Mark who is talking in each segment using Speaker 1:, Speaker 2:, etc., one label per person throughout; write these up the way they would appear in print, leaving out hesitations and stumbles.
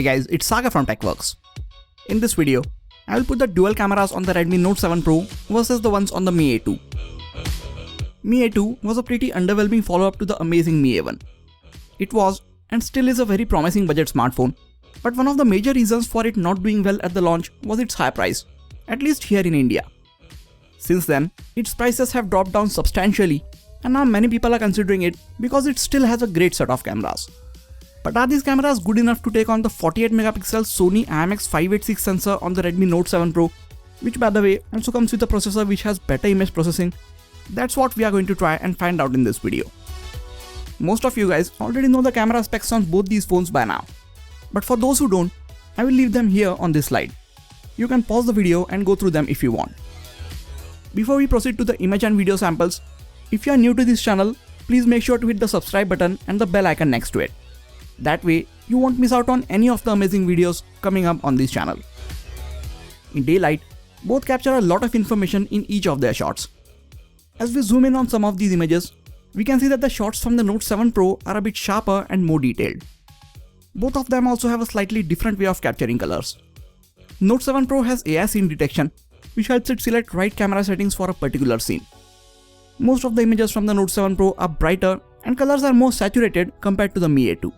Speaker 1: Hey guys, it's Saga from TechWorks. In this video, I will put the dual cameras on the Redmi Note 7 Pro versus the ones on the Mi A2. Mi A2 was a pretty underwhelming follow-up to the amazing Mi A1. It was, and still is, a very promising budget smartphone, but one of the major reasons for it not doing well at the launch was its high price, at least here in India. Since then, its prices have dropped down substantially, and now many people are considering it because it still has a great set of cameras. But are these cameras good enough to take on the 48 megapixel Sony IMX 586 sensor on the Redmi Note 7 Pro, which by the way also comes with a processor which has better image processing? That's what we are going to try and find out in this video. Most of you guys already know the camera specs on both these phones by now. But for those who don't, I will leave them here on this slide. You can pause the video and go through them if you want. Before we proceed to the image and video samples, if you are new to this channel, please make sure to hit the subscribe button and the bell icon next to it. That way, you won't miss out on any of the amazing videos coming up on this channel. In daylight, both capture a lot of information in each of their shots. As we zoom in on some of these images, we can see that the shots from the Note 7 Pro are a bit sharper and more detailed. Both of them also have a slightly different way of capturing colors. Note 7 Pro has AI scene detection, which helps it select right camera settings for a particular scene. Most of the images from the Note 7 Pro are brighter and colors are more saturated compared to the Mi A2.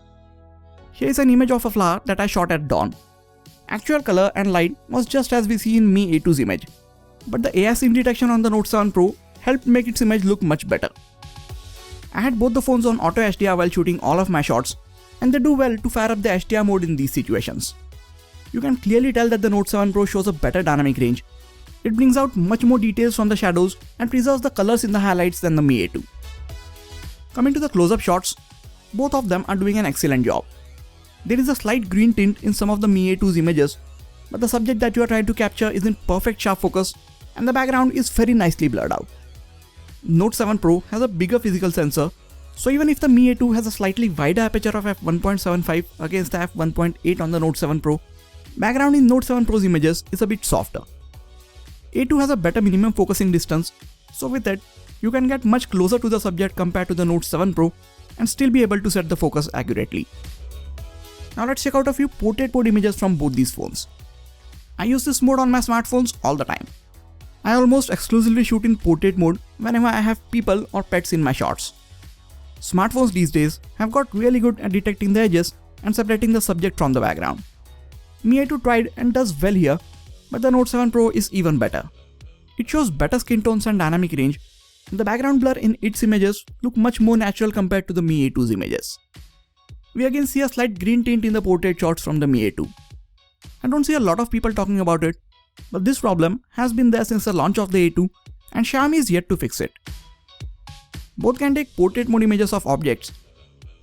Speaker 1: Here is an image of a flower that I shot at dawn. Actual color and light was just as we see in Mi A2's image, but the AI scene detection on the Note 7 Pro helped make its image look much better. I had both the phones on auto HDR while shooting all of my shots, and they do well to fire up the HDR mode in these situations. You can clearly tell that the Note 7 Pro shows a better dynamic range. It brings out much more details from the shadows and preserves the colors in the highlights than the Mi A2. Coming to the close-up shots, both of them are doing an excellent job. There is a slight green tint in some of the Mi A2's images, but the subject that you are trying to capture is in perfect sharp focus and the background is very nicely blurred out. Note 7 Pro has a bigger physical sensor, so even if the Mi A2 has a slightly wider aperture of f1.75 against the f1.8 on the Note 7 Pro, background in Note 7 Pro's images is a bit softer. A2 has a better minimum focusing distance, so with it, you can get much closer to the subject compared to the Note 7 Pro and still be able to set the focus accurately. Now let's check out a few portrait mode images from both these phones. I use this mode on my smartphones all the time. I almost exclusively shoot in portrait mode whenever I have people or pets in my shots. Smartphones these days have got really good at detecting the edges and separating the subject from the background. Mi A2 tried and does well here, but the Note 7 Pro is even better. It shows better skin tones and dynamic range, and the background blur in its images look much more natural compared to the Mi A2's images. We again see a slight green tint in the portrait shots from the Mi A2. I don't see a lot of people talking about it, but this problem has been there since the launch of the A2 and Xiaomi is yet to fix it. Both can take portrait mode images of objects.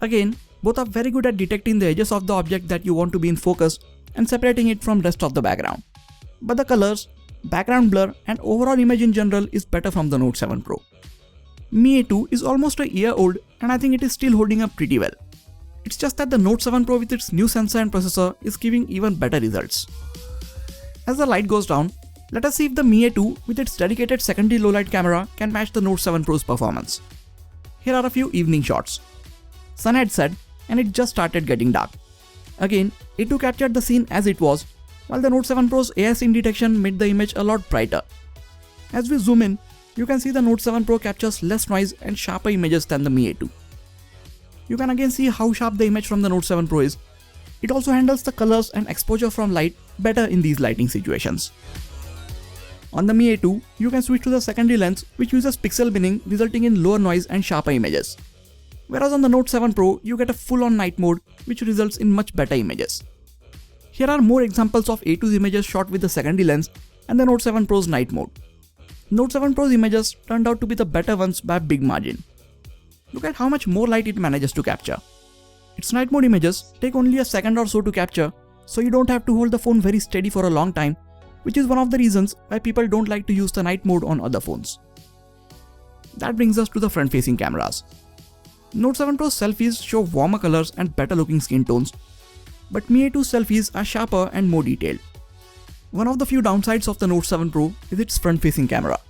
Speaker 1: Again, both are very good at detecting the edges of the object that you want to be in focus and separating it from rest of the background. But the colors, background blur and overall image in general is better from the Note 7 Pro. Mi A2 is almost a year old and I think it is still holding up pretty well. It's just that the Note 7 Pro with its new sensor and processor is giving even better results. As the light goes down, let us see if the Mi A2 with its dedicated secondary low light camera can match the Note 7 Pro's performance. Here are a few evening shots. Sun had set and it just started getting dark. Again, A2 captured the scene as it was, while the Note 7 Pro's AI scene detection made the image a lot brighter. As we zoom in, you can see the Note 7 Pro captures less noise and sharper images than the Mi A2. You can again see how sharp the image from the Note 7 Pro is. It also handles the colors and exposure from light better in these lighting situations. On the Mi A2, you can switch to the secondary lens which uses pixel binning resulting in lower noise and sharper images. Whereas on the Note 7 Pro, you get a full-on night mode which results in much better images. Here are more examples of A2's images shot with the secondary lens and the Note 7 Pro's night mode. Note 7 Pro's images turned out to be the better ones by a big margin. Look at how much more light it manages to capture. Its night mode images take only a second or so to capture, so you don't have to hold the phone very steady for a long time, which is one of the reasons why people don't like to use the night mode on other phones. That brings us to the front-facing cameras. Note 7 Pro's selfies show warmer colors and better looking skin tones, but Mi A2's selfies are sharper and more detailed. One of the few downsides of the Note 7 Pro is its front-facing camera.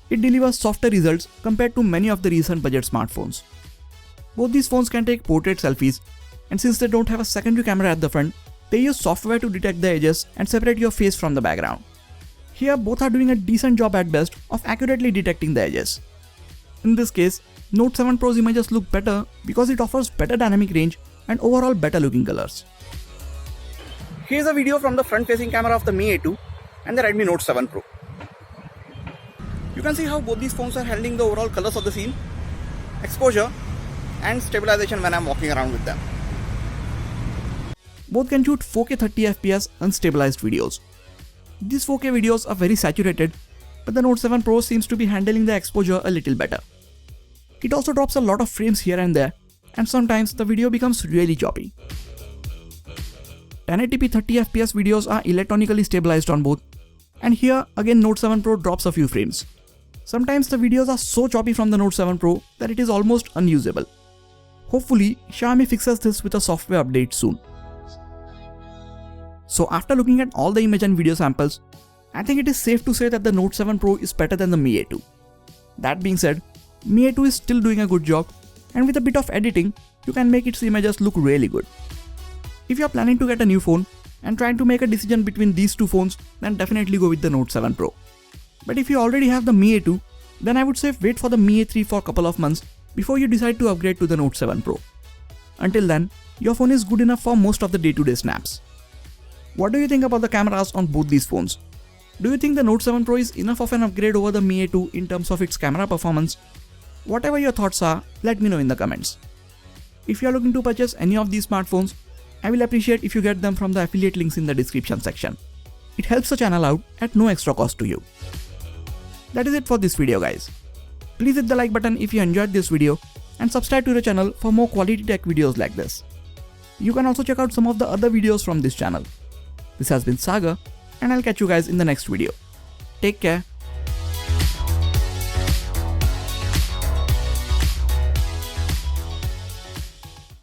Speaker 1: It delivers softer results compared to many of the recent budget smartphones. Both these phones can take portrait selfies, and since they don't have a secondary camera at the front, They use software to detect the edges and separate your face from the background. Here both are doing a decent job at best of accurately detecting the edges. In this case, Note 7 Pro's images look better because it offers better dynamic range and overall better looking colors. Here's a video from the front facing camera of the Mi A2 and the Redmi Note 7 Pro. You can see how both these phones are handling the overall colors of the scene, exposure and stabilization when I'm walking around with them. Both can shoot 4K 30fps unstabilized videos. These 4K videos are very saturated, but the Note 7 Pro seems to be handling the exposure a little better. It also drops a lot of frames here and there, and sometimes the video becomes really choppy. 1080p 30fps videos are electronically stabilized on both, and here again Note 7 Pro drops a few frames. Sometimes the videos are so choppy from the Note 7 Pro that it is almost unusable. Hopefully, Xiaomi fixes this with a software update soon. So after looking at all the image and video samples, I think it is safe to say that the Note 7 Pro is better than the Mi A2. That being said, Mi A2 is still doing a good job, and with a bit of editing, you can make its images look really good. If you are planning to get a new phone and trying to make a decision between these two phones, then definitely go with the Note 7 Pro. But if you already have the Mi A2, then I would say wait for the Mi A3 for a couple of months before you decide to upgrade to the Note 7 Pro. Until then, your phone is good enough for most of the day-to-day snaps. What do you think about the cameras on both these phones? Do you think the Note 7 Pro is enough of an upgrade over the Mi A2 in terms of its camera performance? Whatever your thoughts are, let me know in the comments. If you are looking to purchase any of these smartphones, I will appreciate if you get them from the affiliate links in the description section. It helps the channel out at no extra cost to you. That is it for this video guys. Please hit the like button if you enjoyed this video and subscribe to the channel for more quality tech videos like this. You can also check out some of the other videos from this channel. This has been Sagar, and I'll catch you guys in the next video. Take care.